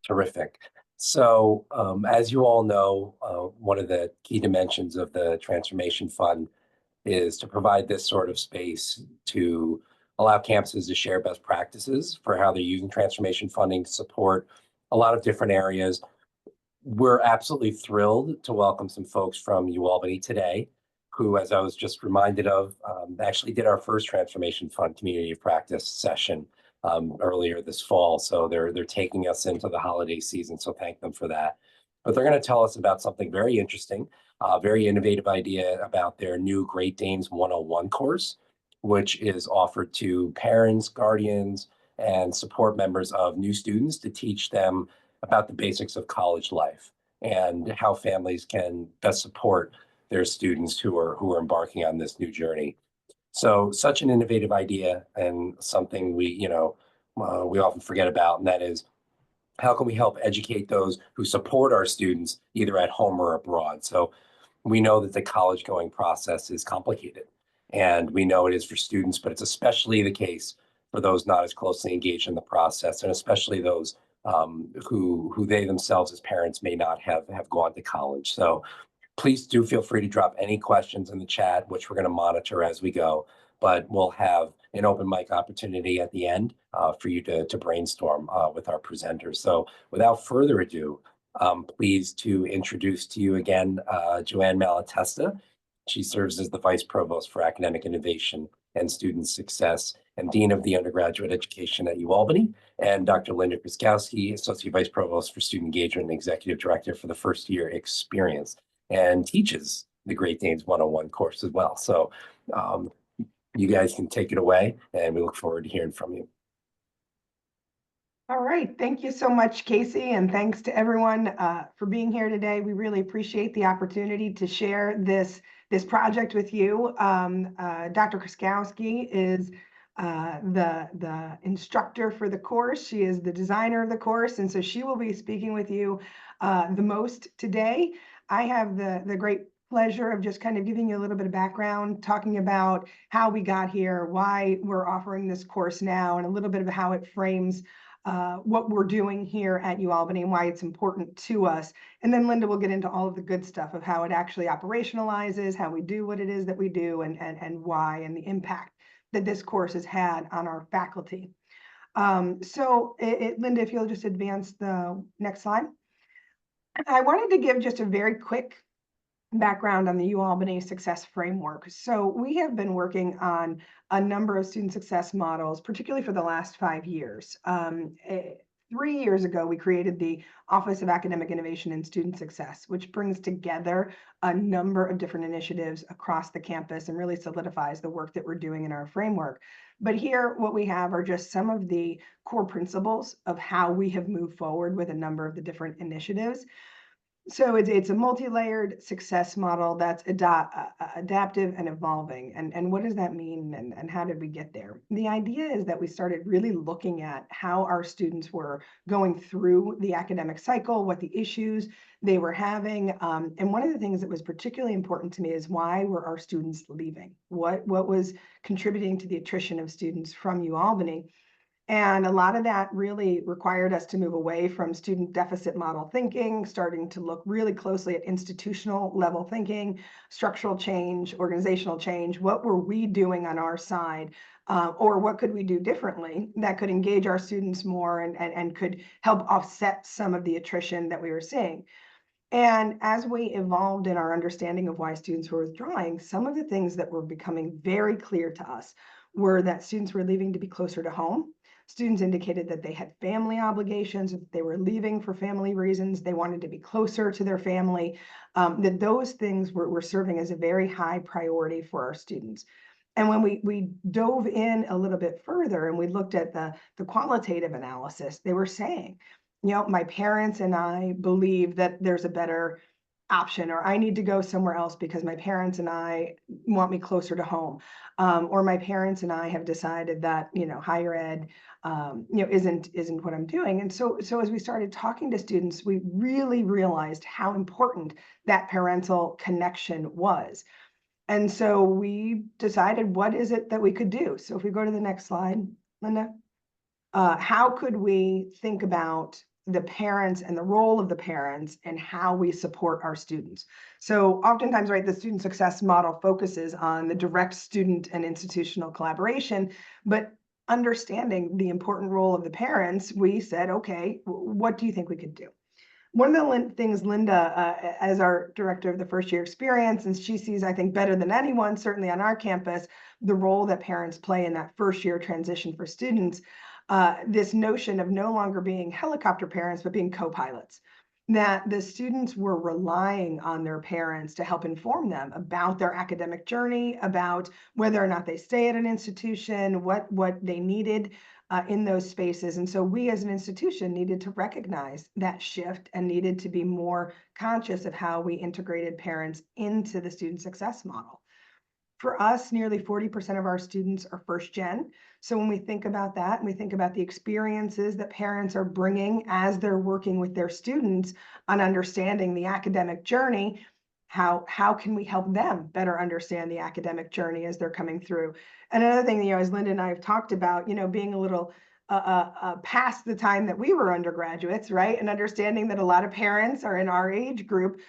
Terrific. So, as you all know, one of the key dimensions of the Transformation Fund is to provide this sort of space to allow campuses to share best practices for how they're using transformation funding to support a lot of different areas. We're absolutely thrilled to welcome some folks from UAlbany today, who, as I was just reminded of, actually did our first Transformation Fund Community of Practice session earlier this fall. So they're taking us into the holiday season. So thank them for that. But they're going to tell us about something very interesting, very innovative idea about their new Great Danes 101 course, which is offered to parents, guardians, and support members of new students to teach them about the basics of college life and how families can best support their students who are embarking on this new journey. So such an innovative idea and something we often forget about, and that is how can we help educate those who support our students either at home or abroad. So we know that the college going process is complicated, and we know it is for students, but it's especially the case for those not as closely engaged in the process, and especially those who they themselves as parents may not have gone to college. So please do feel free to drop any questions in the chat, which we're going to monitor as we go. But we'll have an open mic opportunity at the end for you to brainstorm with our presenters. So without further ado, pleased to introduce to you again JoAnne Malatesta. She serves as the Vice Provost for Academic Innovation and Student Success and Dean of the Undergraduate Education at UAlbany, and Dr. Linda Krzykowski, Associate Vice Provost for Student Engagement and Executive Director for the First Year Experience, and teaches the Great Danes 101 course as well. So you guys can take it away, and we look forward to hearing from you. All right, thank you so much, Casey, and thanks to everyone for being here today. We really appreciate the opportunity to share this project with you. Dr. Krzykowski is the instructor for the course. She is the designer of the course, and so she will be speaking with you the most today. I have the great pleasure of just kind of giving you a little bit of background, talking about how we got here, why we're offering this course now, and a little bit of how it frames what we're doing here at UAlbany and why it's important to us. And then Linda will get into all of the good stuff of how it actually operationalizes, how we do what it is that we do, and why, and the impact that this course has had on our faculty. Linda, if you'll just advance the next slide. I wanted to give just a very quick background on the UAlbany Success Framework. So we have been working on a number of student success models, particularly for the last 5 years. 3 years ago, we created the Office of Academic Innovation and Student Success, which brings together a number of different initiatives across the campus and really solidifies the work that we're doing in our framework. But here, what we have are just some of the core principles of how we have moved forward with a number of the different initiatives. So it's a multi-layered success model that's adaptive and evolving. And what does that mean, and how did we get there? The idea is that we started really looking at how our students were going through the academic cycle, what the issues they were having. And one of the things that was particularly important to me is why were our students leaving? What was contributing to the attrition of students from UAlbany? And a lot of that really required us to move away from student deficit model thinking, starting to look really closely at institutional level thinking, structural change, organizational change. What were we doing on our side? Or what could we do differently that could engage our students more and could help offset some of the attrition that we were seeing? And as we evolved in our understanding of why students were withdrawing, some of the things that were becoming very clear to us were that students were leaving to be closer to home. Students indicated that they had family obligations, that they were leaving for family reasons, they wanted to be closer to their family, that those things were serving as a very high priority for our students. And when we dove in a little bit further and we looked at the qualitative analysis, they were saying, my parents and I believe that there's a better option, or I need to go somewhere else because my parents and I want me closer to home, or my parents and I have decided that higher ed isn't what I'm doing. And so as we started talking to students, we really realized how important that parental connection was. And so we decided, what is it that we could do? So if we go to the next slide, Linda, how could we think about the parents and the role of the parents and how we support our students. So oftentimes, right, the student success model focuses on the direct student and institutional collaboration, but understanding the important role of the parents, we said, okay, what do you think we could do? One of the things Linda, as our director of the first year experience, and she sees, I think, better than anyone, certainly on our campus, the role that parents play in that first year transition for students, this notion of no longer being helicopter parents, but being co-pilots. That the students were relying on their parents to help inform them about their academic journey, about whether or not they stay at an institution, what they needed in those spaces. And so we as an institution needed to recognize that shift and needed to be more conscious of how we integrated parents into the student success model. For us, nearly 40% of our students are first gen. So when we think about that, and we think about the experiences that parents are bringing as they're working with their students on understanding the academic journey, how can we help them better understand the academic journey as they're coming through? And another thing, as Linda and I have talked about, being a little past the time that we were undergraduates, right? And understanding that a lot of parents are in our age group,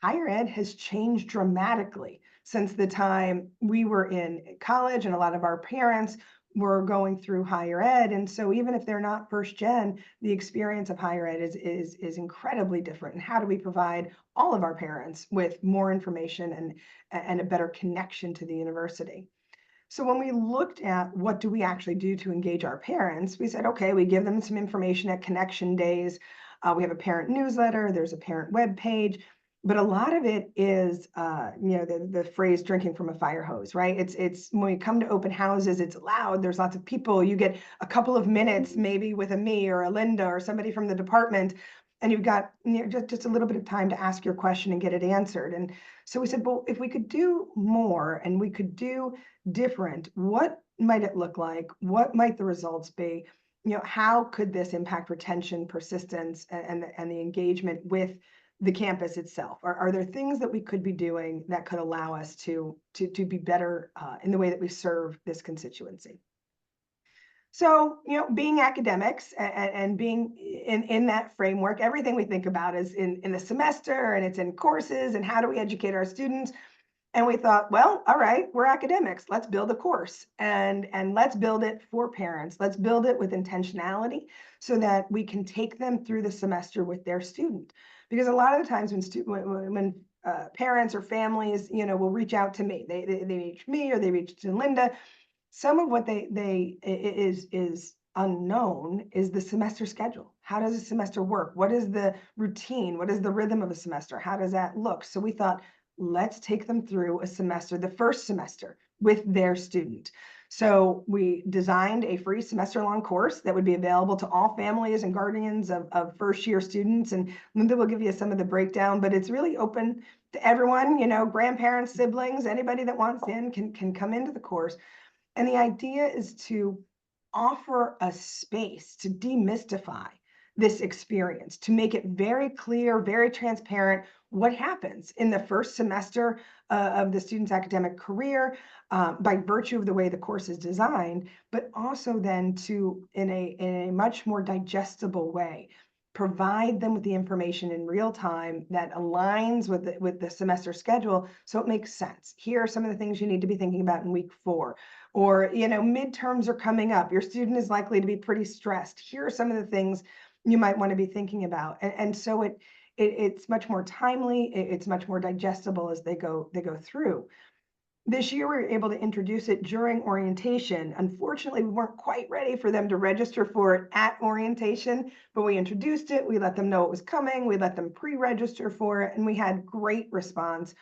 higher ed has changed dramatically since the time we were in college, and a lot of our parents were going through higher ed. And so even if they're not first gen, the experience of higher ed is incredibly different. And how do we provide all of our parents with more information and a better connection to the university? So when we looked at what do we actually do to engage our parents, we said, okay, we give them some information at connection days. We have a parent newsletter, there's a parent web page, but a lot of it is, the phrase drinking from a fire hose, right? It's when you come to open houses, it's loud, there's lots of people, you get a couple of minutes maybe with a me or a Linda or somebody from the department, and you've got just a little bit of time to ask your question and get it answered. And so we said, well, if we could do more and we could do different, what might it look like? What might the results be? How could this impact retention, persistence, and the engagement with the campus itself? Are there things that we could be doing that could allow us to be better in the way that we serve this constituency? So, being academics and being in that framework, everything we think about is in the semester, and it's in courses, and how do we educate our students? And we thought, well, all right, we're academics. Let's build a course and let's build it for parents. Let's build it with intentionality so that we can take them through the semester with their student. Because a lot of the times when parents or families, will reach out to me, they reach me or they reach to Linda. Some of what they is unknown is the semester schedule. How does a semester work? What is the routine? What is the rhythm of a semester? How does that look? So we thought, let's take them through a semester, the first semester with their student. So we designed a free semester-long course that would be available to all families and guardians of first-year students. And Linda will give you some of the breakdown, but it's really open to everyone, grandparents, siblings, anybody that wants in can come into the course. And the idea is to offer a space to demystify this experience, to make it very clear, very transparent what happens in the first semester of the student's academic career by virtue of the way the course is designed, but also then to, in a much more digestible way, provide them with the information in real time that aligns with the semester schedule so it makes sense. Here are some of the things you need to be thinking about in week 4. Or, midterms are coming up. Your student is likely to be pretty stressed. Here are some of the things you might want to be thinking about. And so it's much more timely, it's much more digestible as they go through. This year, we were able to introduce it during orientation. Unfortunately, we weren't quite ready for them to register for it at orientation, but we introduced it. We let them know it was coming. We let them pre-register for it, and we had great response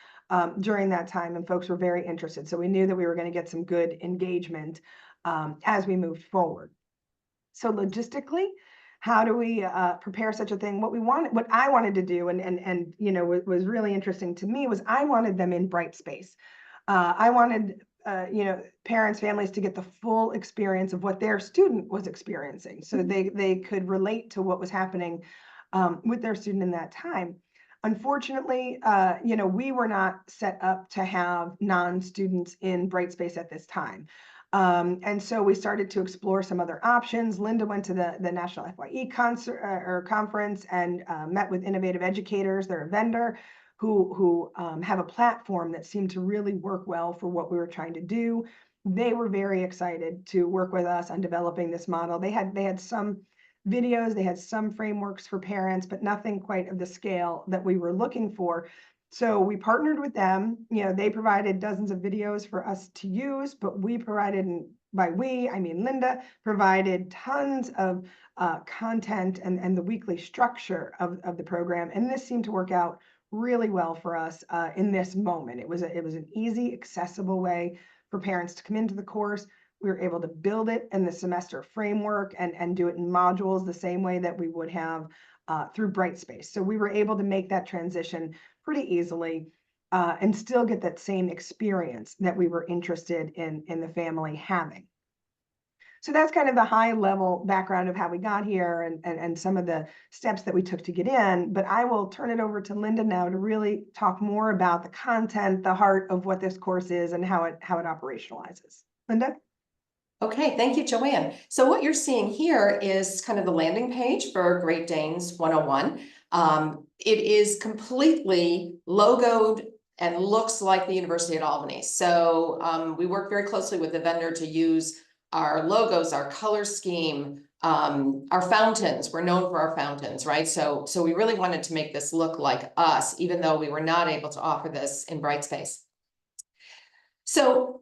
during that time, and folks were very interested. So we knew that we were going to get some good engagement as we moved forward. So logistically, how do we prepare such a thing? What I wanted to do, and was really interesting to me, was I wanted them in bright space. I wanted, parents, families to get the full experience of what their student was experiencing, so they could relate to what was happening with their student in that time. Unfortunately, we were not set up to have non-students in Brightspace at this time. And so we started to explore some other options. Linda went to the National FYE concert or conference and met with Innovative Educators. They're a vendor who have a platform that seemed to really work well for what we were trying to do. They were very excited to work with us on developing this model. They had some videos, they had some frameworks for parents, but nothing quite of the scale that we were looking for. So we partnered with them. You know, they provided dozens of videos for us to use, but we provided, and by we, I mean Linda, provided tons of content and the weekly structure of the program. And this seemed to work out really well for us in this moment. It was an easy, accessible way for parents to come into the course. We were able to build it in the semester framework and do it in modules the same way that we would have through Brightspace. So we were able to make that transition pretty easily and still get that same experience that we were interested in the family having. So that's kind of the high level background of how we got here and some of the steps that we took to get in. But I will turn it over to Linda now to really talk more about the content, the heart of what this course is and how it operationalizes. Linda? Okay, thank you, JoAnne. So what you're seeing here is kind of the landing page for Great Danes 101. It is completely logoed and looks like the University at Albany. So we work very closely with the vendor to use our logos, our color scheme, our fountains. We're known for our fountains, right? So we really wanted to make this look like us, even though we were not able to offer this in Brightspace. So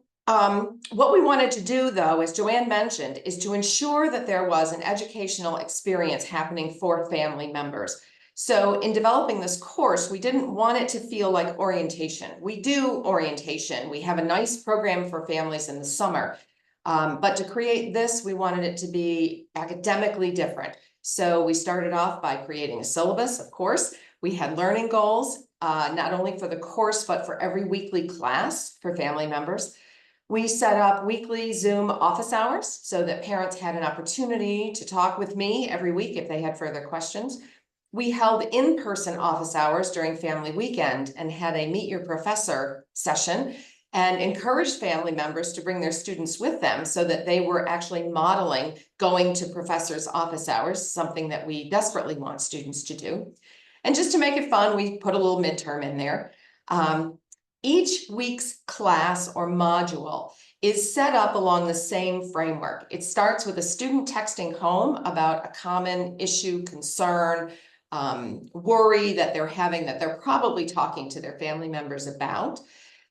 what we wanted to do, though, as JoAnne mentioned, is to ensure that there was an educational experience happening for family members. So in developing this course, we didn't want it to feel like orientation. We do orientation. We have a nice program for families in the summer. But to create this, we wanted it to be academically different. So we started off by creating a syllabus, of course. We had learning goals, not only for the course, but for every weekly class for family members. We set up weekly Zoom office hours so that parents had an opportunity to talk with me every week if they had further questions. We held in-person office hours during family weekend and had a Meet Your Professor session and encouraged family members to bring their students with them so that they were actually modeling going to professors' office hours, something that we desperately want students to do. And just to make it fun, we put a little midterm in there. Each week's class or module is set up along the same framework. It starts with a student texting home about a common issue, concern, worry that they're having, that they're probably talking to their family members about.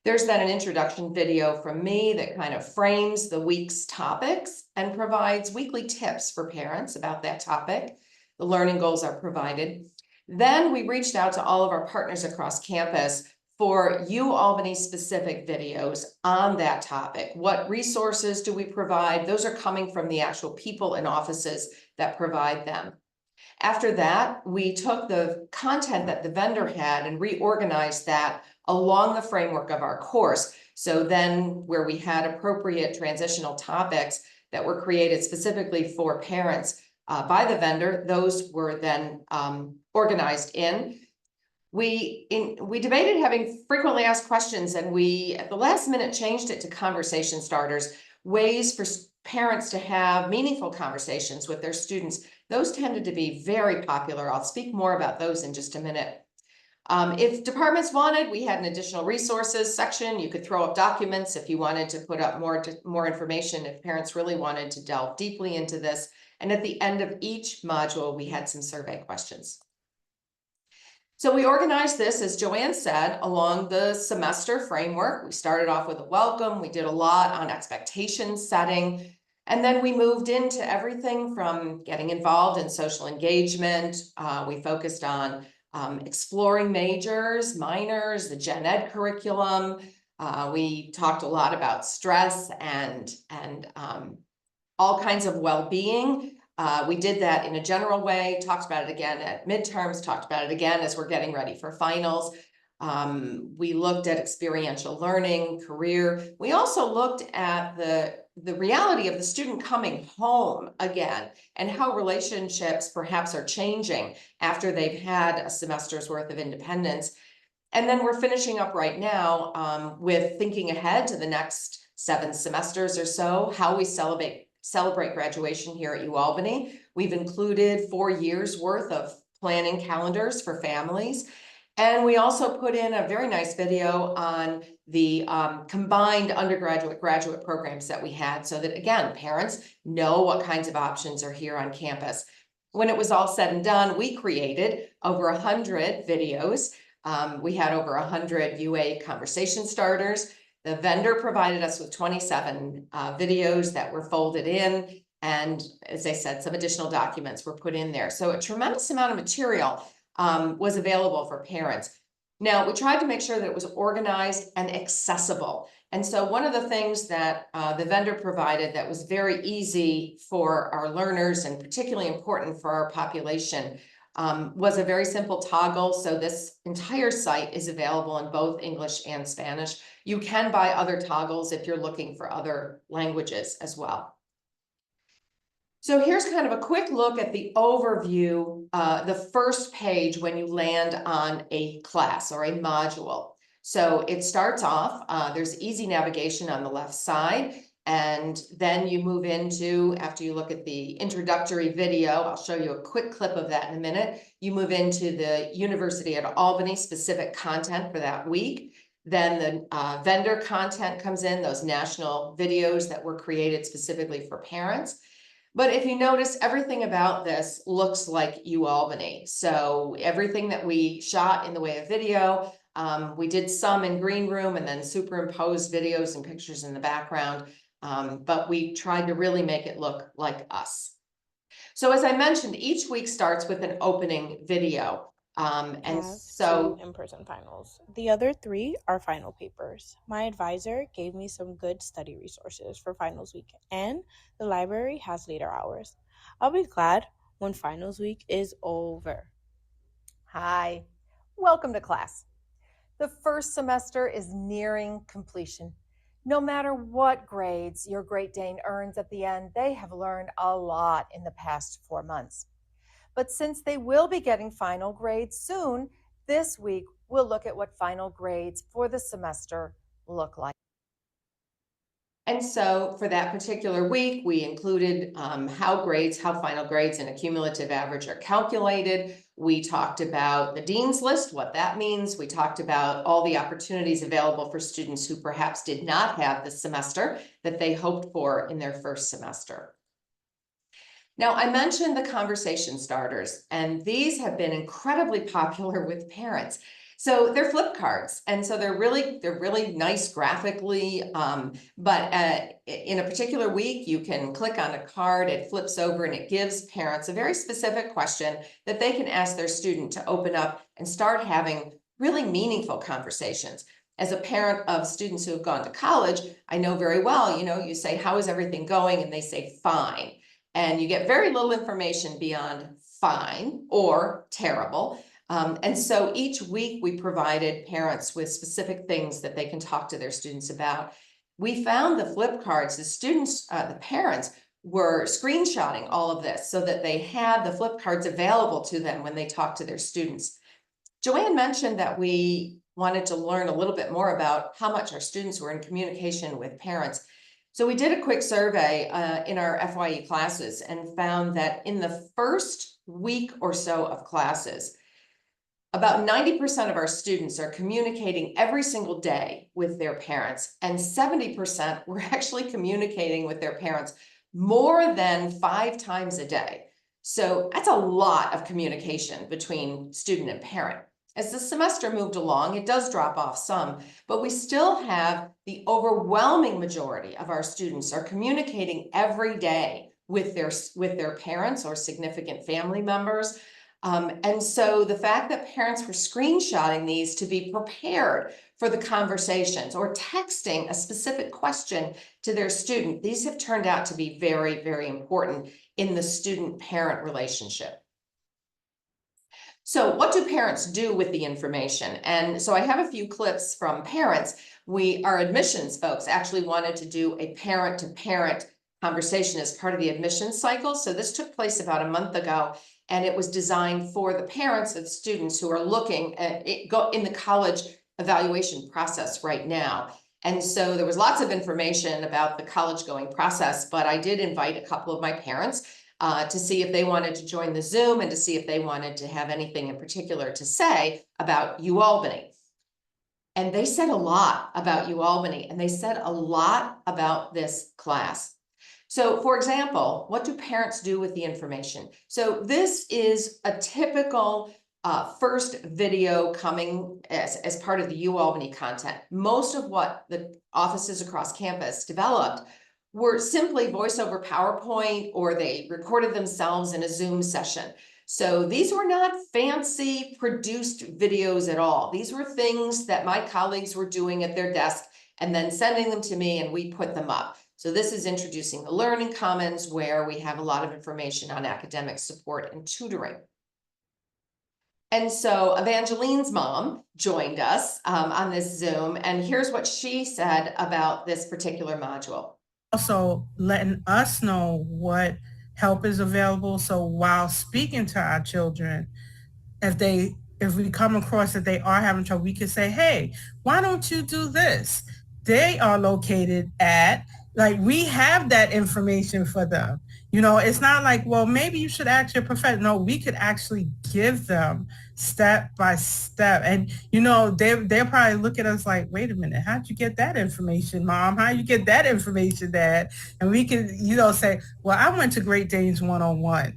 There's then an introduction video from me that kind of frames the week's topics and provides weekly tips for parents about that topic. The learning goals are provided. Then we reached out to all of our partners across campus for UAlbany specific videos on that topic. What resources do we provide? Those are coming from the actual people in offices that provide them. After that, we took the content that the vendor had and reorganized that along the framework of our course. So then where we had appropriate transitional topics that were created specifically for parents by the vendor, those were then organized in. We debated having frequently asked questions, and we at the last minute changed it to conversation starters, ways for parents to have meaningful conversations with their students. Those tended to be very popular. I'll speak more about those in just a minute. If departments wanted, we had an additional resources section. You could throw up documents if you wanted to put up more information, if parents really wanted to delve deeply into this. And at the end of each module, we had some survey questions. So we organized this, as JoAnne said, along the semester framework. We started off with a welcome. We did a lot on expectation setting. And then we moved into everything from getting involved in social engagement. We focused on exploring majors, minors, the gen ed curriculum. We talked a lot about stress and all kinds of well-being. We did that in a general way, talked about it again at midterms, talked about it again as we're getting ready for finals. We looked at experiential learning, career. We also looked at the reality of the student coming home again and how relationships perhaps are changing after they've had a semester's worth of independence. And then we're finishing up right now with thinking ahead to the next 7 semesters or so, how we celebrate graduation here at UAlbany. We've included 4 years worth of planning calendars for families. And we also put in a very nice video on the combined undergraduate graduate programs that we had, so that, again, parents know what kinds of options are here on campus. When it was all said and done, we created over 100 videos. We had over 100 UA conversation starters. The vendor provided us with 27 videos that were folded in. And as I said, some additional documents were put in there. So a tremendous amount of material was available for parents. Now, we tried to make sure that it was organized and accessible. And so one of the things that the vendor provided that was very easy for our learners and particularly important for our population was a very simple toggle. So this entire site is available in both English and Spanish. You can buy other toggles if you're looking for other languages as well. So here's kind of a quick look at the overview, the first page when you land on a class or a module. So it starts off, there's easy navigation on the left side, and then you move into, after you look at the introductory video, I'll show you a quick clip of that in a minute, you move into the University at Albany specific content for that week. Then the vendor content comes in, those national videos that were created specifically for parents. But if you notice, everything about this looks like UAlbany. So everything that we shot in the way of video, we did some in green room and then superimposed videos and pictures in the background. But we tried to really make it look like us. So as I mentioned, each week starts with an opening video. And so 2 in-person finals. The other 3 are final papers. My advisor gave me some good study resources for finals week, and the library has later hours. I'll be glad when finals week is over. Hi, welcome to class. The first semester is nearing completion. No matter what grades your Great Dane earns at the end, they have learned a lot in the past 4 months. But since they will be getting final grades soon, this week we'll look at what final grades for the semester look like. And so for that particular week, we included how final grades and a cumulative average are calculated. We talked about the Dean's List, what that means. We talked about all the opportunities available for students who perhaps did not have the semester that they hoped for in their first semester. Now, I mentioned the conversation starters, and these have been incredibly popular with parents. So they're flip cards, and so they're really nice graphically, but in a particular week, you can click on a card, it flips over, and it gives parents a very specific question that they can ask their student to open up and start having really meaningful conversations. As a parent of students who have gone to college, I know very well, you say, how is everything going? And they say, fine. And you get very little information beyond fine or terrible. And so each week we provided parents with specific things that they can talk to their students about. We found the flip cards, the parents were screenshotting all of this so that they had the flip cards available to them when they talked to their students. JoAnne mentioned that we wanted to learn a little bit more about how much our students were in communication with parents. So we did a quick survey in our FYE classes and found that in the first week or so of classes, about 90% of our students are communicating every single day with their parents, and 70% were actually communicating with their parents more than 5 times a day. So that's a lot of communication between student and parent. As the semester moved along, it does drop off some, but we still have the overwhelming majority of our students are communicating every day with their parents or significant family members. And so the fact that parents were screenshotting these to be prepared for the conversations or texting a specific question to their student, these have turned out to be very, very important in the student-parent relationship. So what do parents do with the information? And so I have a few clips from parents. Our admissions folks actually wanted to do a parent-to-parent conversation as part of the admissions cycle. So this took place about a month ago, and it was designed for the parents of students who are looking at in the college evaluation process right now. And so there was lots of information about the college going process, but I did invite a couple of my parents to see if they wanted to join the Zoom and to see if they wanted to have anything in particular to say about UAlbany. And they said a lot about UAlbany, and they said a lot about this class. So for example, what do parents do with the information? So this is a typical first video coming as part of the UAlbany content. Most of what the offices across campus developed were simply voice over PowerPoint, or they recorded themselves in a Zoom session. So these were not fancy produced videos at all. These were things that my colleagues were doing at their desk and then sending them to me, and we put them up. So this is introducing the Learning Commons, where we have a lot of information on academic support and tutoring. And so Evangeline's mom joined us on this Zoom, and here's what she said about this particular module. Also letting us know what help is available. So while speaking to our children, if we come across that they are having trouble, we can say, hey, why don't you do this? They are located at, like, we have that information for them. You know, it's not like, well, maybe you should ask your professor. No, we could actually give them step by step. And, you know, they'll probably look at us like, wait a minute, how'd you get that information, Mom? How'd you get that information, Dad? And we can, you know, say, well, I went to Great Danes 101.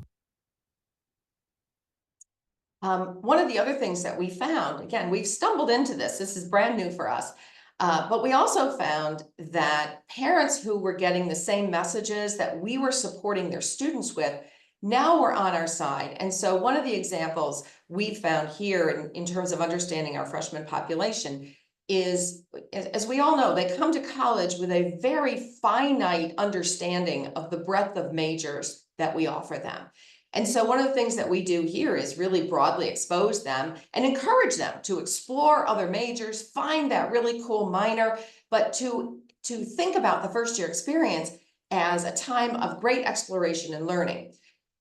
One of the other things that we found, again, we've stumbled into this. This is brand new for us. But we also found that parents who were getting the same messages that we were supporting their students with now were on our side. And so one of the examples we found here in terms of understanding our freshman population is, as we all know, they come to college with a very finite understanding of the breadth of majors that we offer them. And so one of the things that we do here is really broadly expose them and encourage them to explore other majors, find that really cool minor, but to think about the first year experience as a time of great exploration and learning.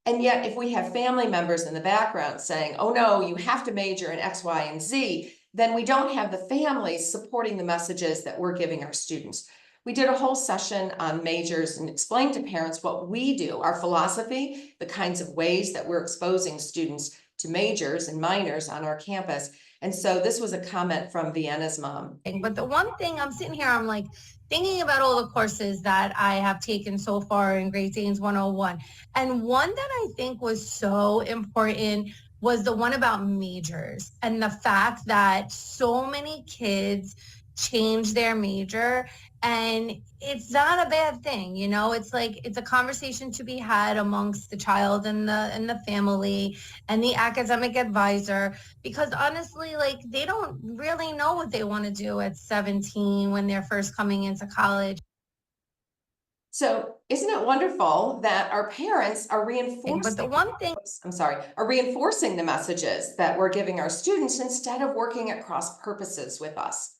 And yet, if we have family members in the background saying, oh no, you have to major in X, Y, and Z, then we don't have the families supporting the messages that we're giving our students. We did a whole session on majors and explained to parents what we do, our philosophy, the kinds of ways that we're exposing students to majors and minors on our campus. And so this was a comment from Vienna's mom. But the one thing I'm sitting here, I'm like thinking about all the courses that I have taken so far in Great Danes 101. And one that I think was so important was the one about majors, and the fact that so many kids change their major. And it's not a bad thing, you know. It's like, it's a conversation to be had amongst the child and the family and the academic advisor, because honestly, like, they don't really know what they want to do at 17 when they're first coming into college. So isn't it wonderful that our parents are reinforcing, But the one thing, are reinforcing the messages that we're giving our students instead of working at cross purposes with us.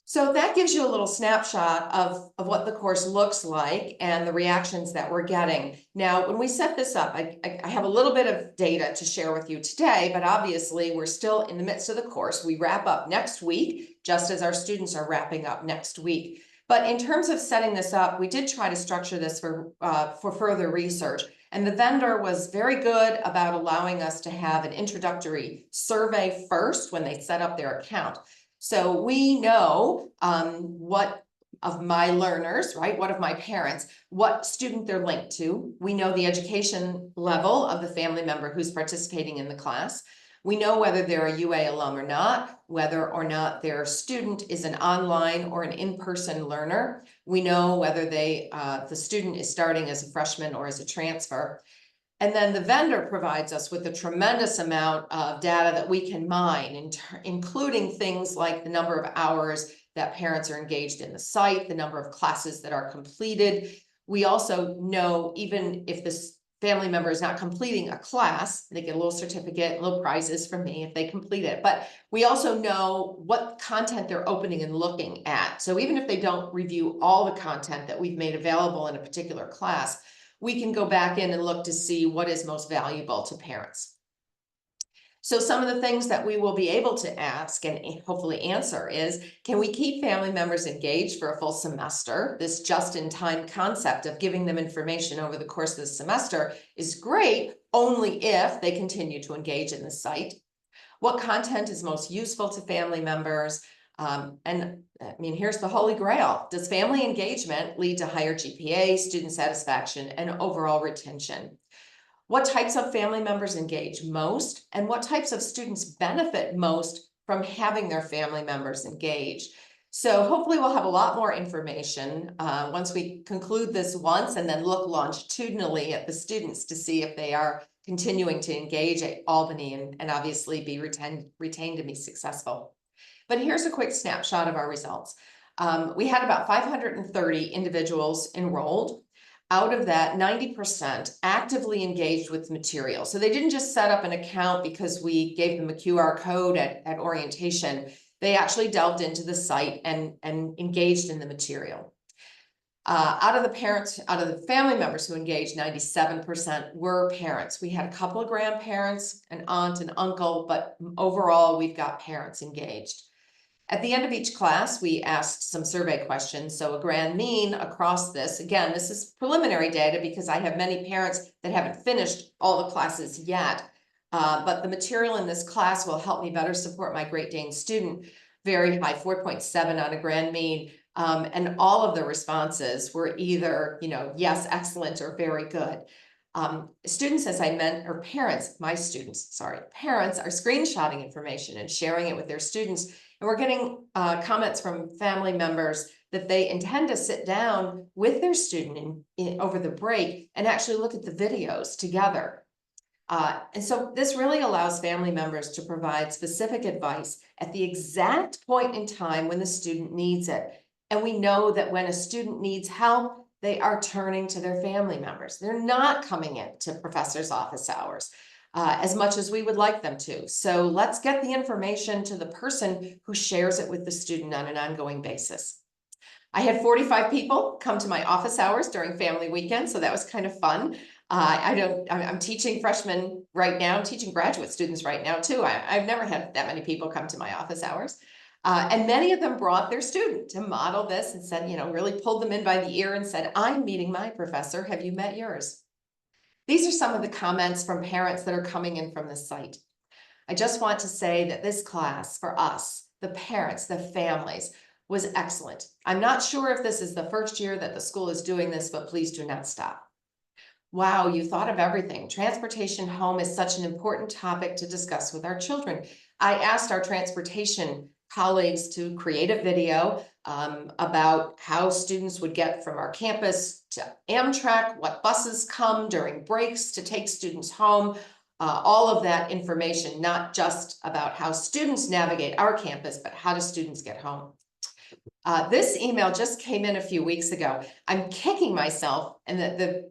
So that gives you a little snapshot of what the course looks like and the reactions that we're getting. Now, when we set this up, I have a little bit of data to share with you today, but obviously we're still in the midst of the course. We wrap up next week, just as our students are wrapping up next week. But in terms of setting this up, we did try to structure this for further research. And the vendor was very good about allowing us to have an introductory survey first when they set up their account. So we know what of my learners, right? What of my parents, what student they're linked to. We know the education level of the family member who's participating in the class. We know whether they're a UA alum or not, whether or not their student is an online or an in-person learner. We know whether the student is starting as a freshman or as a transfer. And then the vendor provides us with a tremendous amount of data that we can mine, including things like the number of hours that parents are engaged in the site, the number of classes that are completed. We also know, even if this family member is not completing a class, they get a little certificate, little prizes from me if they complete it. But we also know what content they're opening and looking at. So even if they don't review all the content that we've made available in a particular class, we can go back in and look to see what is most valuable to parents. So some of the things that we will be able to ask and hopefully answer is, can we keep family members engaged for a full semester? This just-in-time concept of giving them information over the course of the semester is great, only if they continue to engage in the site. What content is most useful to family members? And I mean, here's the holy grail. Does family engagement lead to higher GPA, student satisfaction, and overall retention? What types of family members engage most, and what types of students benefit most from having their family members engage? So hopefully we'll have a lot more information once we conclude this once, and then look longitudinally at the students to see if they are continuing to engage at Albany and obviously be retained and be successful. But here's a quick snapshot of our results. We had about 530 individuals enrolled. Out of that, 90% actively engaged with material. So they didn't just set up an account because we gave them a QR code at orientation. They actually delved into the site and engaged in the material. Out of the family members who engaged, 97% were parents. We had a couple of grandparents, an aunt, and uncle, but overall we've got parents engaged. At the end of each class, we asked some survey questions. So a grand mean across this, again, this is preliminary data because I have many parents that haven't finished all the classes yet. But the material in this class will help me better support my Great Dane student. Very high, 4.7 on a grand mean. And all of the responses were either, yes, excellent, or very good. Students, as I meant, or parents, parents are screenshotting information and sharing it with their students. And we're getting comments from family members that they intend to sit down with their student over the break and actually look at the videos together. And so this really allows family members to provide specific advice at the exact point in time when the student needs it. And we know that when a student needs help, they are turning to their family members. They're not coming in to professor's office hours as much as we would like them to. So let's get the information to the person who shares it with the student on an ongoing basis. I had 45 people come to my office hours during family weekend, so that was kind of fun. I'm teaching freshmen right now, I'm teaching graduate students right now too. I've never had that many people come to my office hours. And many of them brought their student to model this and said, really pulled them in by the ear and said, I'm meeting my professor. Have you met yours? These are some of the comments from parents that are coming in from the site. I just want to say that this class for us, the parents, the families, was excellent. I'm not sure if this is the first year that the school is doing this, but please do not stop. Wow, you thought of everything. Transportation home is such an important topic to discuss with our children. I asked our transportation colleagues to create a video about how students would get from our campus to Amtrak, what buses come during breaks to take students home, all of that information, not just about how students navigate our campus, but how do students get home. This email just came in a few weeks ago. I'm kicking myself, and the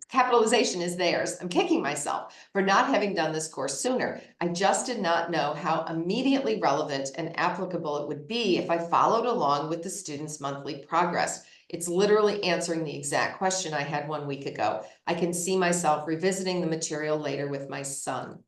capitalization is theirs. I'm kicking myself for not having done this course sooner. I just did not know how immediately relevant and applicable it would be if I followed along with the students' monthly progress. It's literally answering the exact question I had 1 week ago. I can see myself revisiting the material later with my son.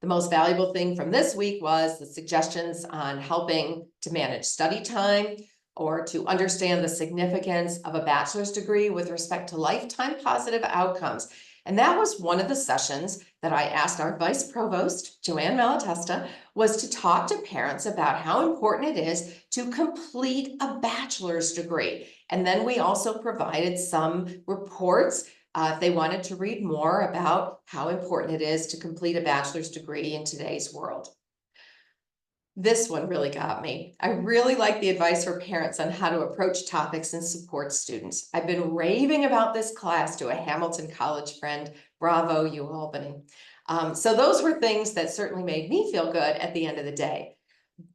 The most valuable thing from this week was the suggestions on helping to manage study time, or to understand the significance of a bachelor's degree with respect to lifetime positive outcomes. And that was one of the sessions that I asked our Vice Provost, JoAnne Malatesta, was to talk to parents about how important it is to complete a bachelor's degree. And then we also provided some reports if they wanted to read more about how important it is to complete a bachelor's degree in today's world. This one really got me. I really like the advice for parents on how to approach topics and support students. I've been raving about this class to a Hamilton College friend. Bravo, UAlbany. So those were things that certainly made me feel good at the end of the day.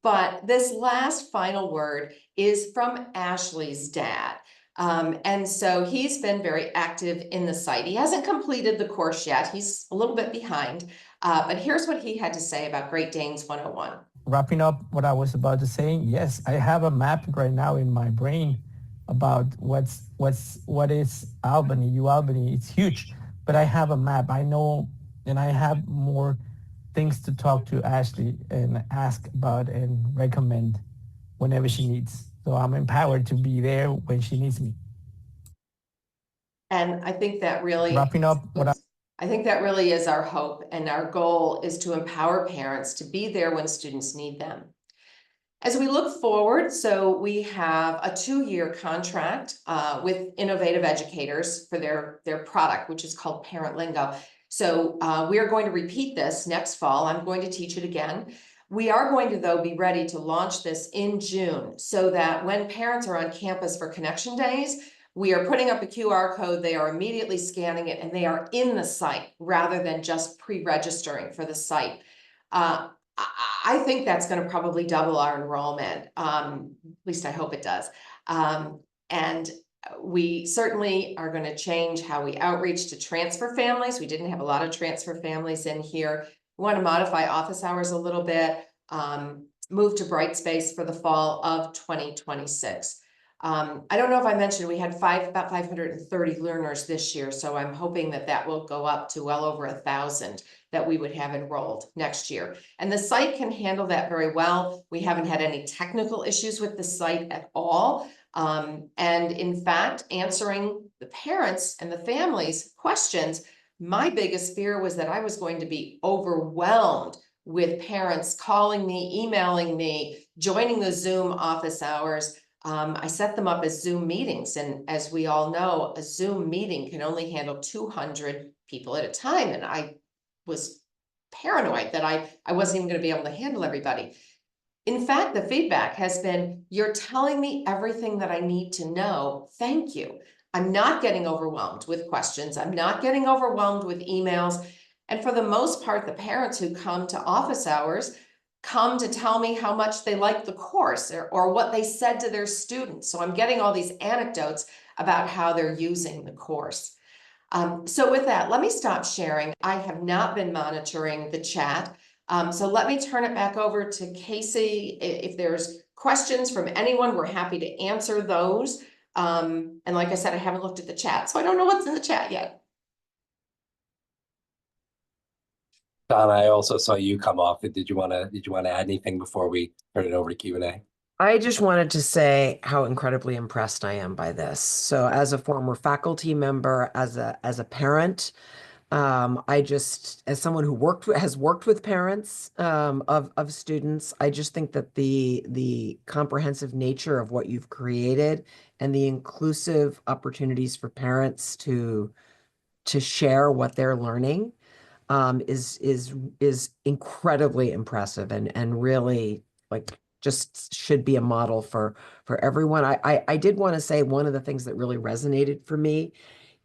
But this last final word is from Ashley's dad. And so he's been very active in the site. He hasn't completed the course yet. He's a little bit behind. But here's what he had to say about Great Danes 101. Wrapping up what I was about to say, yes, I have a map right now in my brain about what is Albany, UAlbany. It's huge, but I have a map. I know and I have more things to talk to Ashley and ask about and recommend whenever she needs. So I'm empowered to be there when she needs me. And I think that really, Wrapping up what I think that really is our hope, and our goal is to empower parents to be there when students need them. As we look forward, so we have a 2-year contract with Innovative Educators for their product, which is called Parent Lingo. So we are going to repeat this next fall. I'm going to teach it again. We are going to, though, be ready to launch this in June so that when parents are on campus for Connection Days, we are putting up a QR code, they are immediately scanning it, and they are in the site rather than just pre-registering for the site. I think that's going to probably double our enrollment. At least I hope it does. And we certainly are going to change how we outreach to transfer families. We didn't have a lot of transfer families in here. We want to modify office hours a little bit, move to Brightspace for the fall of 2026. I don't know if I mentioned we had about 530 learners this year, so I'm hoping that that will go up to well over 1,000 that we would have enrolled next year. And the site can handle that very well. We haven't had any technical issues with the site at all. And in fact, answering the parents and the families' questions, my biggest fear was that I was going to be overwhelmed with parents calling me, emailing me, joining the Zoom office hours. I set them up as Zoom meetings, and as we all know, a Zoom meeting can only handle 200 people at a time, and I was paranoid that I wasn't even going to be able to handle everybody. In fact, the feedback has been, you're telling me everything that I need to know. Thank you. I'm not getting overwhelmed with questions. I'm not getting overwhelmed with emails. And for the most part, the parents who come to office hours come to tell me how much they like the course or what they said to their students. So I'm getting all these anecdotes about how they're using the course. So with that, let me stop sharing. I have not been monitoring the chat. So let me turn it back over to Casey. If there's questions from anyone, we're happy to answer those. And like I said, I haven't looked at the chat, so I don't know what's in the chat yet. Don, I also saw you come off. Did you want to add anything before we turn it over to Q&A? I just wanted to say how incredibly impressed I am by this. So as a former faculty member, as a parent, as someone who has worked with parents of students, I just think that the comprehensive nature of what you've created and the inclusive opportunities for parents to share what they're learning is incredibly impressive and really like just should be a model for everyone. I did want to say one of the things that really resonated for me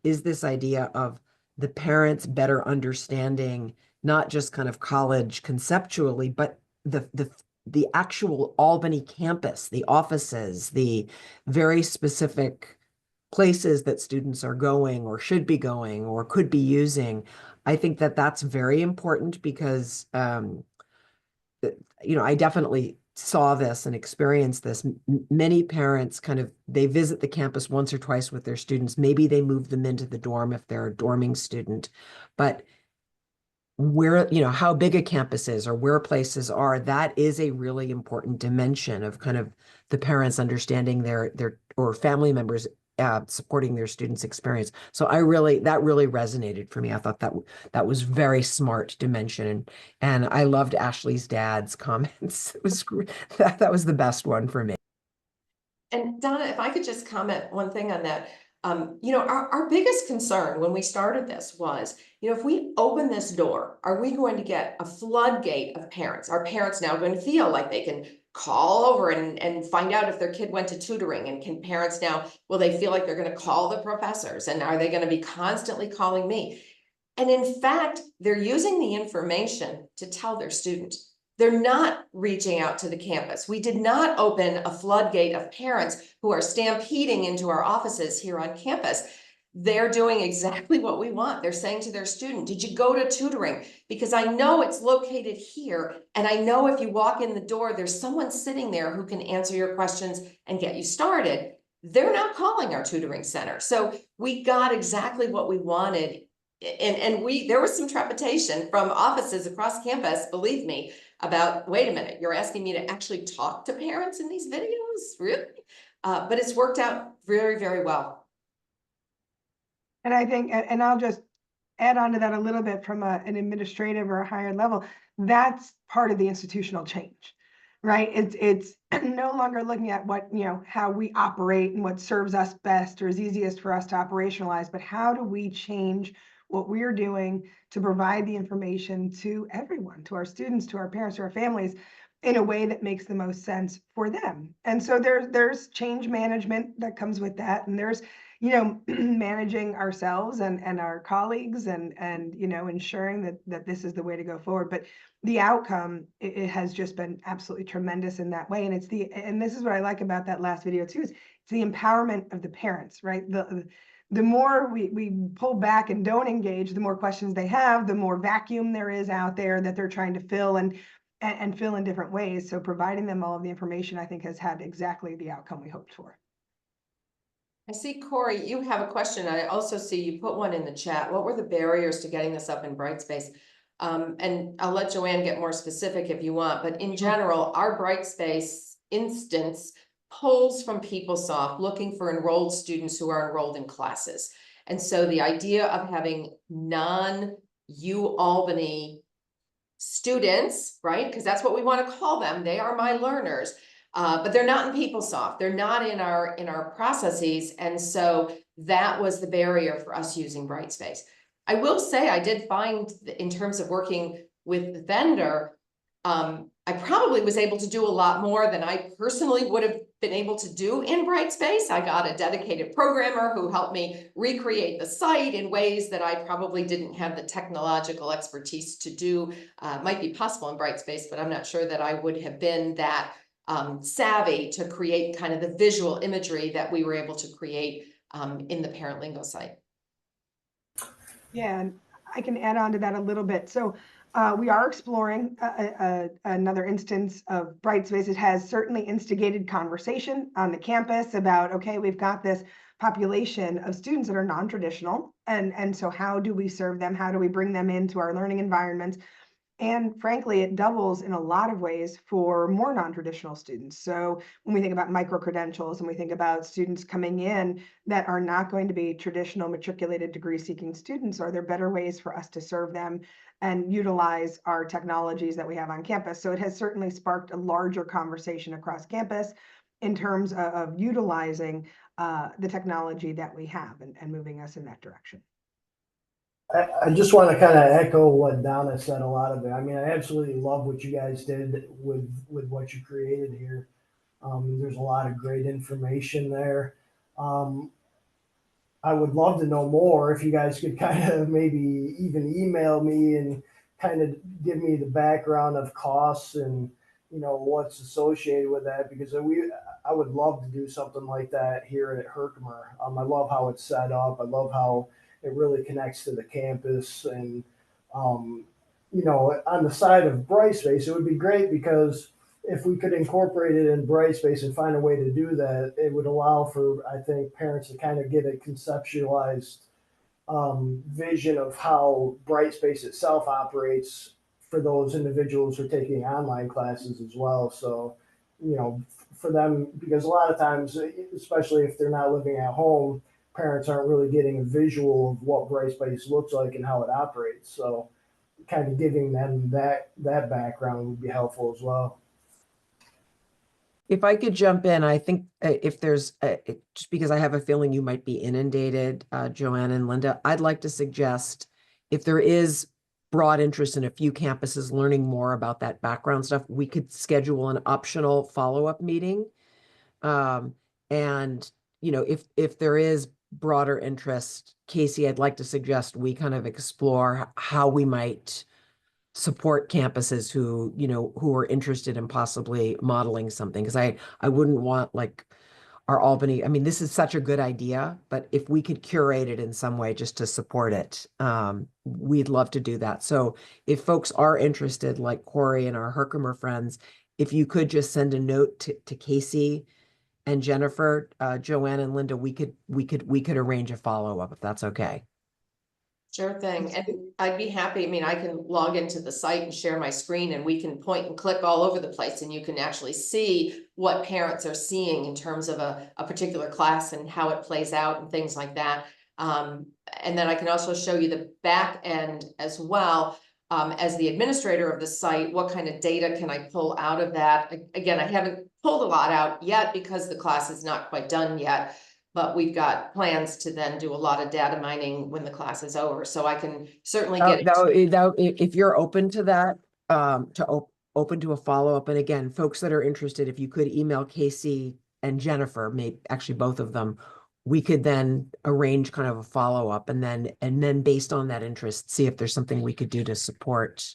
is this idea of the parents better understanding not just kind of college conceptually, but the actual Albany campus, the offices, the very specific places that students are going or should be going or could be using. I think that that's very important because, I definitely saw this and experienced this. Many parents they visit the campus once or twice with their students. Maybe they move them into the dorm if they're a dorming student, but how big a campus is or where places are, that is a really important dimension of kind of the parents understanding their or family members supporting their students' experience. So that really resonated for me. I thought that was very smart dimension, and I loved Ashley's dad's comments. It was that was the best one for me. And Donna, if I could just comment one thing on that. Our biggest concern when we started this was, if we open this door, are we going to get a floodgate of parents? Are parents now going to feel like they can call over and find out if their kid went to tutoring? And can parents now, will they feel like they're going to call the professors? And are they going to be constantly calling me? And in fact, they're using the information to tell their students. They're not reaching out to the campus. We did not open a floodgate of parents who are stampeding into our offices here on campus. They're doing exactly what we want. They're saying to their student, did you go to tutoring? Because I know it's located here. And I know if you walk in the door, there's someone sitting there who can answer your questions and get you started. They're not calling our tutoring center. So we got exactly what we wanted there was some trepidation from offices across campus, believe me, about, wait a minute, you're asking me to actually talk to parents in these videos? Really? But it's worked out very, very well. And I think, and I'll just add on to that a little bit from an administrative or a higher level, that's part of the institutional change, right? It's no longer looking at what, how we operate and what serves us best or is easiest for us to operationalize, but how do we change what we're doing to provide the information to everyone, to our students, to our parents, to our families, in a way that makes the most sense for them. And so there's change management that comes with that. And there's, managing ourselves and our colleagues and ensuring that this is the way to go forward. But the outcome, it has just been absolutely tremendous in that way. And and this is what I like about that last video too, is it's the empowerment of the parents, right? The more we pull back and don't engage, the more questions they have, the more vacuum there is out there that they're trying to fill and fill in different ways. So providing them all of the information, I think, has had exactly the outcome we hoped for. I see, Corey, you have a question. I also see you put one in the chat. What were the barriers to getting this up in Brightspace? And I'll let JoAnne get more specific if you want, but in general, our Brightspace instance pulls from PeopleSoft looking for enrolled students who are enrolled in classes. And so the idea of having non-UAlbany students, right? Because that's what we want to call them. They are my learners. But they're not in PeopleSoft. They're not in our processes. And so that was the barrier for us using Brightspace. I will say I did find in terms of working with the vendor, I probably was able to do a lot more than I personally would have been able to do in Brightspace. I got a dedicated programmer who helped me recreate the site in ways that I probably didn't have the technological expertise to do. Might be possible in Brightspace, but I'm not sure that I would have been that savvy to create kind of the visual imagery that we were able to create in the Parent Lingo site. Yeah, and I can add on to that a little bit. So we are exploring another instance of Brightspace. It has certainly instigated conversation on the campus about, okay, we've got this population of students that are non-traditional. And so how do we serve them? How do we bring them into our learning environments? And frankly, it doubles in a lot of ways for more non-traditional students. So when we think about micro-credentials and we think about students coming in that are not going to be traditional matriculated degree-seeking students, are there better ways for us to serve them and utilize our technologies that we have on campus? So it has certainly sparked a larger conversation across campus in terms of utilizing the technology that we have and moving us in that direction. I just want to kind of echo what Donna said, a lot of it. I mean, I absolutely love what you guys did with what you created here. There's a lot of great information there. I would love to know more if you guys could kind of maybe even email me and kind of give me the background of costs and, what's associated with that, because I would love to do something like that here at Herkimer. I love how it's set up. I love how it really connects to the campus. And, on the side of Brightspace, it would be great because if we could incorporate it in Brightspace and find a way to do that, it would allow for, I think, parents to kind of get a conceptualized vision of how Brightspace itself operates for those individuals who are taking online classes as well. So, for them, because a lot of times, especially if they're not living at home, parents aren't really getting a visual of what Brightspace looks like and how it operates. So kind of giving them that background would be helpful as well. If I could jump in, I think if there's, just because I have a feeling you might be inundated, JoAnne and Linda, I'd like to suggest if there is broad interest in a few campuses learning more about that background stuff, we could schedule an optional follow-up meeting. And, if there is broader interest, Casey, I'd like to suggest we kind of explore how we might support campuses who are interested in possibly modeling something. Because I wouldn't want like our Albany, I mean, this is such a good idea, but if we could curate it in some way just to support it, we'd love to do that. So if folks are interested, like Corey and our Herkimer friends, if you could just send a note to Casey and Jennifer, JoAnne and Linda, we could arrange a follow-up if that's okay. Sure thing. And I'd be happy. I mean, I can log into the site and share my screen and we can point and click all over the place and you can actually see what parents are seeing in terms of a particular class and how it plays out and things like that. And then I can also show you the back end as well. As the administrator of the site, what kind of data can I pull out of that? Again, I haven't pulled a lot out yet because the class is not quite done yet. But we've got plans to then do a lot of data mining when the class is over. So I can certainly get If you're open to that, open to a follow-up. And again, folks that are interested, if you could email Casey and Jennifer, maybe actually both of them, we could then arrange kind of a follow-up and then based on that interest, see if there's something we could do to support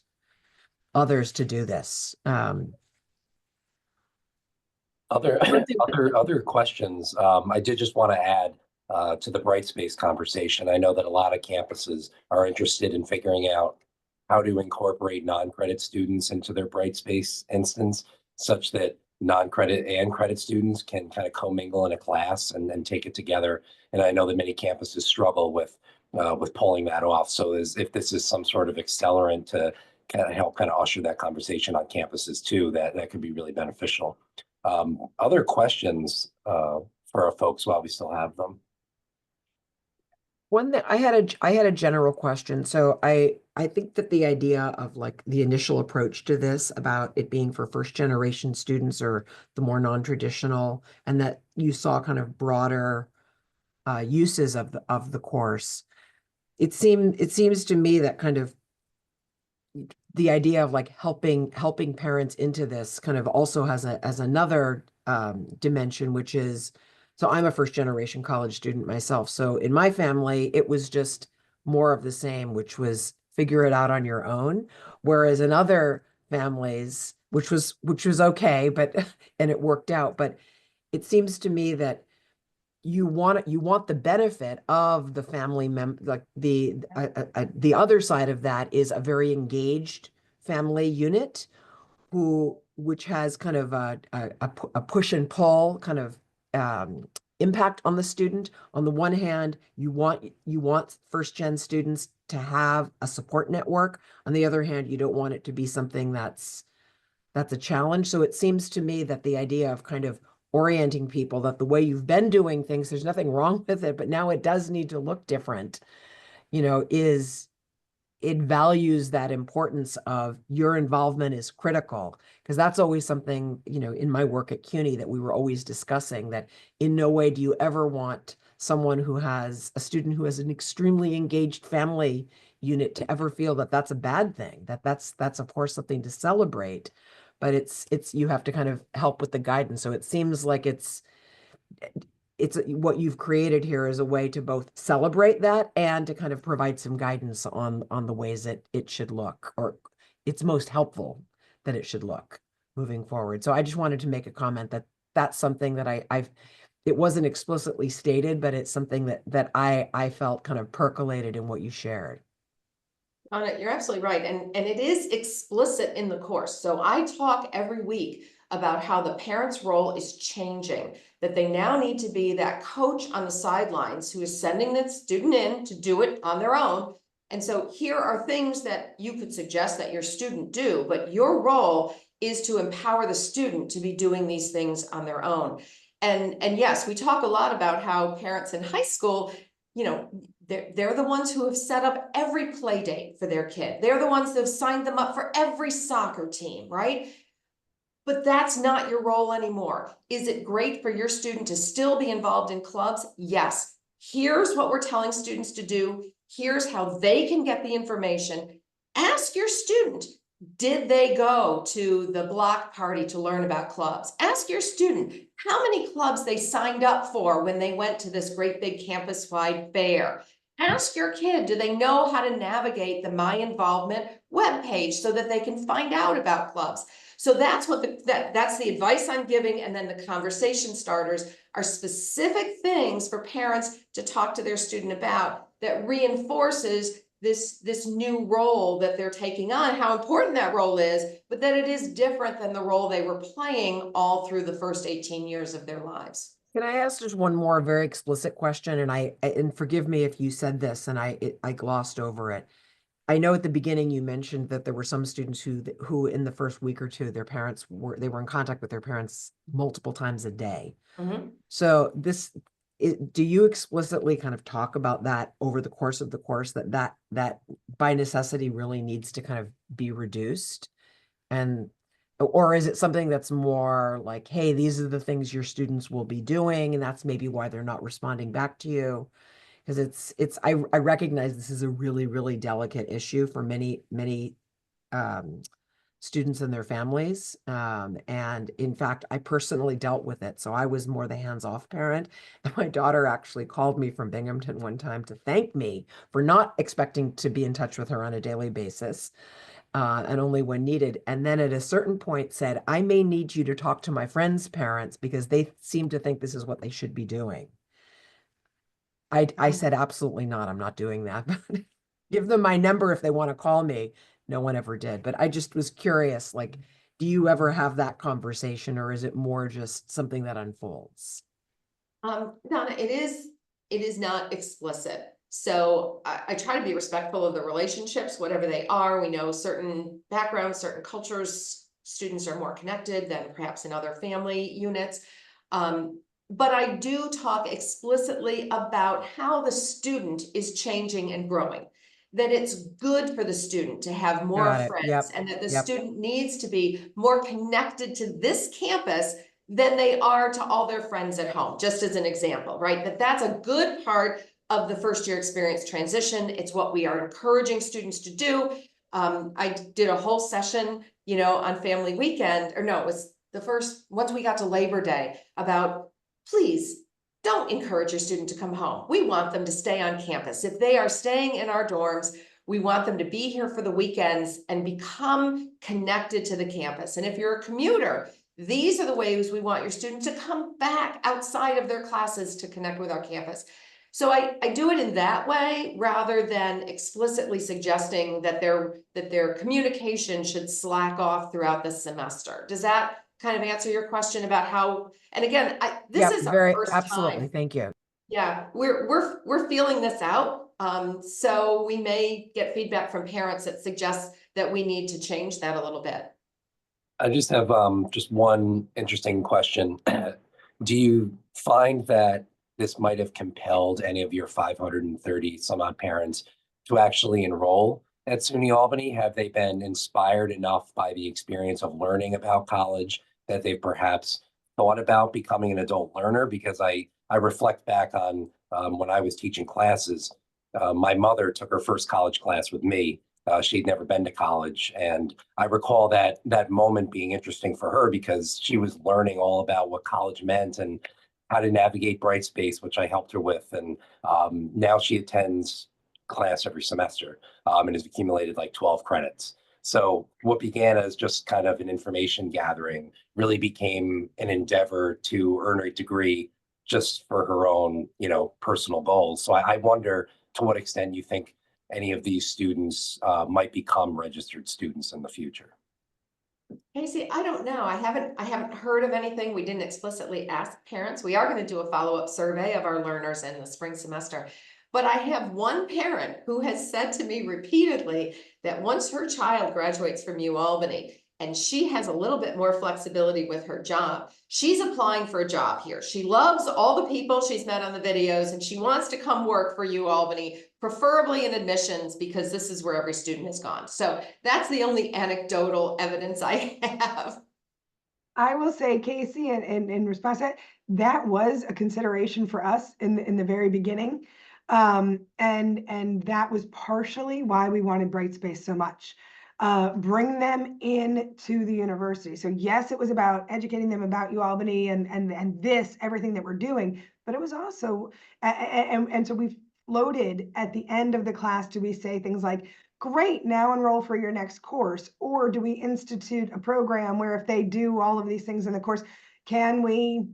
others to do this. Other questions. I did just want to add to the Brightspace conversation. I know that a lot of campuses are interested in figuring out how to incorporate non-credit students into their Brightspace instance, such that non-credit and credit students can kind of commingle in a class and take it together. And I know that many campuses struggle with pulling that off. So if this is some sort of accelerant to kind of help kind of usher that conversation on campuses too, that could be really beneficial. Other questions for our folks while we still have them? One that I had a general question. So I think that the idea of like the initial approach to this about it being for first generation students or the more non-traditional, and that you saw kind of broader uses of the course. It seems to me that kind of the idea of like helping parents into this kind of also has another dimension, which is, so I'm a first generation college student myself. So in my family, it was just more of the same, which was figure it out on your own. Whereas in other families, which was okay, but and it worked out. But it seems to me that you want the benefit of the family member, like the other side of that is a very engaged family unit which has kind of a push and pull kind of impact on the student. On the one hand, you want first gen students to have a support network. On the other hand, you don't want it to be something that's a challenge. So it seems to me that the idea of kind of orienting people that the way you've been doing things, there's nothing wrong with it, but now it does need to look different, it values that importance of your involvement is critical, because that's always something, in my work at CUNY that we were always discussing, that in no way do you ever want a student who has an extremely engaged family unit to ever feel that that's a bad thing, that's of course something to celebrate, but it's you have to kind of help with the guidance. So it seems like it's what you've created here is a way to both celebrate that and to kind of provide some guidance on the ways that it should look, or it's most helpful that it should look moving forward. So I just wanted to make a comment that that's something that it wasn't explicitly stated, but it's something that I felt kind of percolated in what you shared. You're absolutely right. And it is explicit in the course. So I talk every week about how the parent's role is changing, that they now need to be that coach on the sidelines who is sending the student in to do it on their own. And so here are things that you could suggest that your student do, but your role is to empower the student to be doing these things on their own. And yes, we talk a lot about how parents in high school, they're the ones who have set up every play date for their kid. They're the ones that have signed them up for every soccer team, right? But that's not your role anymore. Is it great for your student to still be involved in clubs? Yes. Here's what we're telling students to do. Here's how they can get the information. Ask your student, did they go to the block party to learn about clubs? Ask your student how many clubs they signed up for when they went to this great big campus-wide fair. Ask your kid, do they know how to navigate the My Involvement webpage so that they can find out about clubs? So that's that's the advice I'm giving. And then the conversation starters are specific things for parents to talk to their student about that reinforces this new role that they're taking on, how important that role is, but that it is different than the role they were playing all through the first 18 years of their lives. Can I ask just one more very explicit question? And forgive me if you said this and I glossed over it. I know at the beginning you mentioned that there were some students who in the first week or two, their parents were in contact with their parents multiple times a day. Mhm. So do you explicitly kind of talk about that over the course of the course, that by necessity really needs to kind of be reduced? And or is it something that's more like, hey, these are the things your students will be doing, and that's maybe why they're not responding back to you? Because I recognize this is a really, really delicate issue for many students and their families. And in fact, I personally dealt with it. So I was more the hands-off parent. And my daughter actually called me from Binghamton one time to thank me for not expecting to be in touch with her on a daily basis. And only when needed. And then at a certain point said, I may need you to talk to my friends' parents because they seem to think this is what they should be doing. I said, absolutely not. I'm not doing that. Give them my number if they want to call me. No one ever did. But I just was curious, like, do you ever have that conversation, or is it more just something that unfolds? Donna, it is not explicit. So I try to be respectful of the relationships, whatever they are. We know certain backgrounds, certain cultures, students are more connected than perhaps in other family units. But I do talk explicitly about how the student is changing and growing, that it's good for the student to have more Got it. friends, Yep. and that the Yep. student needs to be more connected to this campus than they are to all their friends at home, just as an example, right? But that's a good part of the first year experience transition. It's what we are encouraging students to do. I did a whole session, on family weekend, or no, it was once we got to Labor Day, about please don't encourage your student to come home. We want them to stay on campus. If they are staying in our dorms, we want them to be here for the weekends and become connected to the campus. And if you're a commuter, these are the ways we want your student to come back outside of their classes to connect with our campus. So I do it in that way rather than explicitly suggesting that their communication should slack off throughout the semester. Does that kind of answer your question about how? And again, this is our first absolutely. time. Thank you. Yeah, we're feeling this out. So we may get feedback from parents that suggests that we need to change that a little bit. I just have just one interesting question. Do you find that this might have compelled any of your 530 some odd parents to actually enroll at SUNY Albany? Have they been inspired enough by the experience of learning about college that they've perhaps thought about becoming an adult learner? Because I reflect back on when I was teaching classes, my mother took her first college class with me. She'd never been to college. And I recall that moment being interesting for her because she was learning all about what college meant and how to navigate Brightspace, which I helped her with. And now she attends class every semester and has accumulated like 12 credits. So what began as just kind of an information gathering really became an endeavor to earn a degree just for her own, personal goals. So I wonder to what extent you think any of these students might become registered students in the future. Casey, I don't know. I haven't heard of anything. We didn't explicitly ask parents. We are going to do a follow-up survey of our learners in the spring semester. But I have one parent who has said to me repeatedly that once her child graduates from UAlbany and she has a little bit more flexibility with her job, she's applying for a job here. She loves all the people she's met on the videos and she wants to come work for UAlbany, preferably in admissions, because this is where every student has gone. So that's the only anecdotal evidence I have. I will say, Casey, and in response to that, that was a consideration for us in the very beginning. And that was partially why we wanted Brightspace so much. Bring them into the university. So yes, it was about educating them about UAlbany and this, everything that we're doing, but it was also, and so we've floated at the end of the class, do we say things like, great, now enroll for your next course? Or do we institute a program where if they do all of these things in the course, can we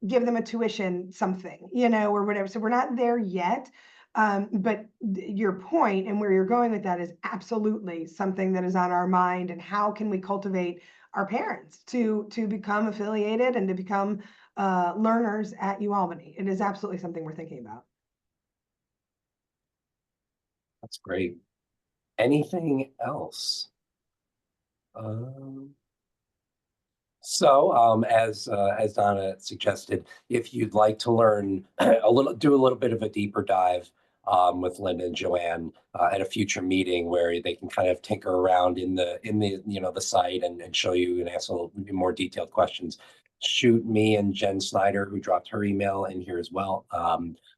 give them a tuition something, or whatever? So we're not there yet. But your point and where you're going with that is absolutely something that is on our mind. And how can we cultivate our parents to become affiliated and to become learners at UAlbany. It is absolutely something we're thinking about. That's great. Anything else? As Donna suggested, if you'd like to learn do a little bit of a deeper dive with Linda and JoAnne at a future meeting where they can kind of tinker around in the the site and show you and ask a little bit more detailed questions, shoot me and Jen Snyder, who dropped her email in here as well,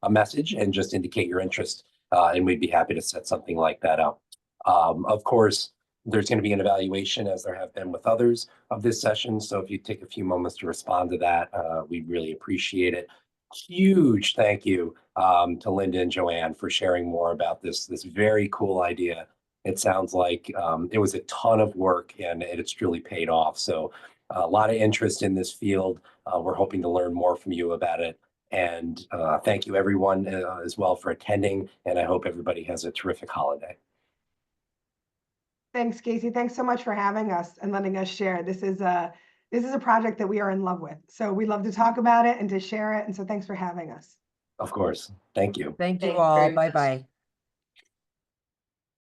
a message and just indicate your interest, and we'd be happy to set something like that up. Of course, there's going to be an evaluation, as there have been with others of this session. So if you take a few moments to respond to that, we'd really appreciate it. Huge thank you to Linda and JoAnne for sharing more about this very cool idea. It sounds like it was a ton of work and it's truly paid off. So a lot of interest in this field. We're hoping to learn more from you about it. And thank you everyone as well for attending. And I hope everybody has a terrific holiday. Thanks, Casey. Thanks so much for having us and letting us share. This is a project that we are in love with. So we love to talk about it and to share it. And so thanks for having us. Of course. Thank you. Thank you Thanks all. very Bye much. bye.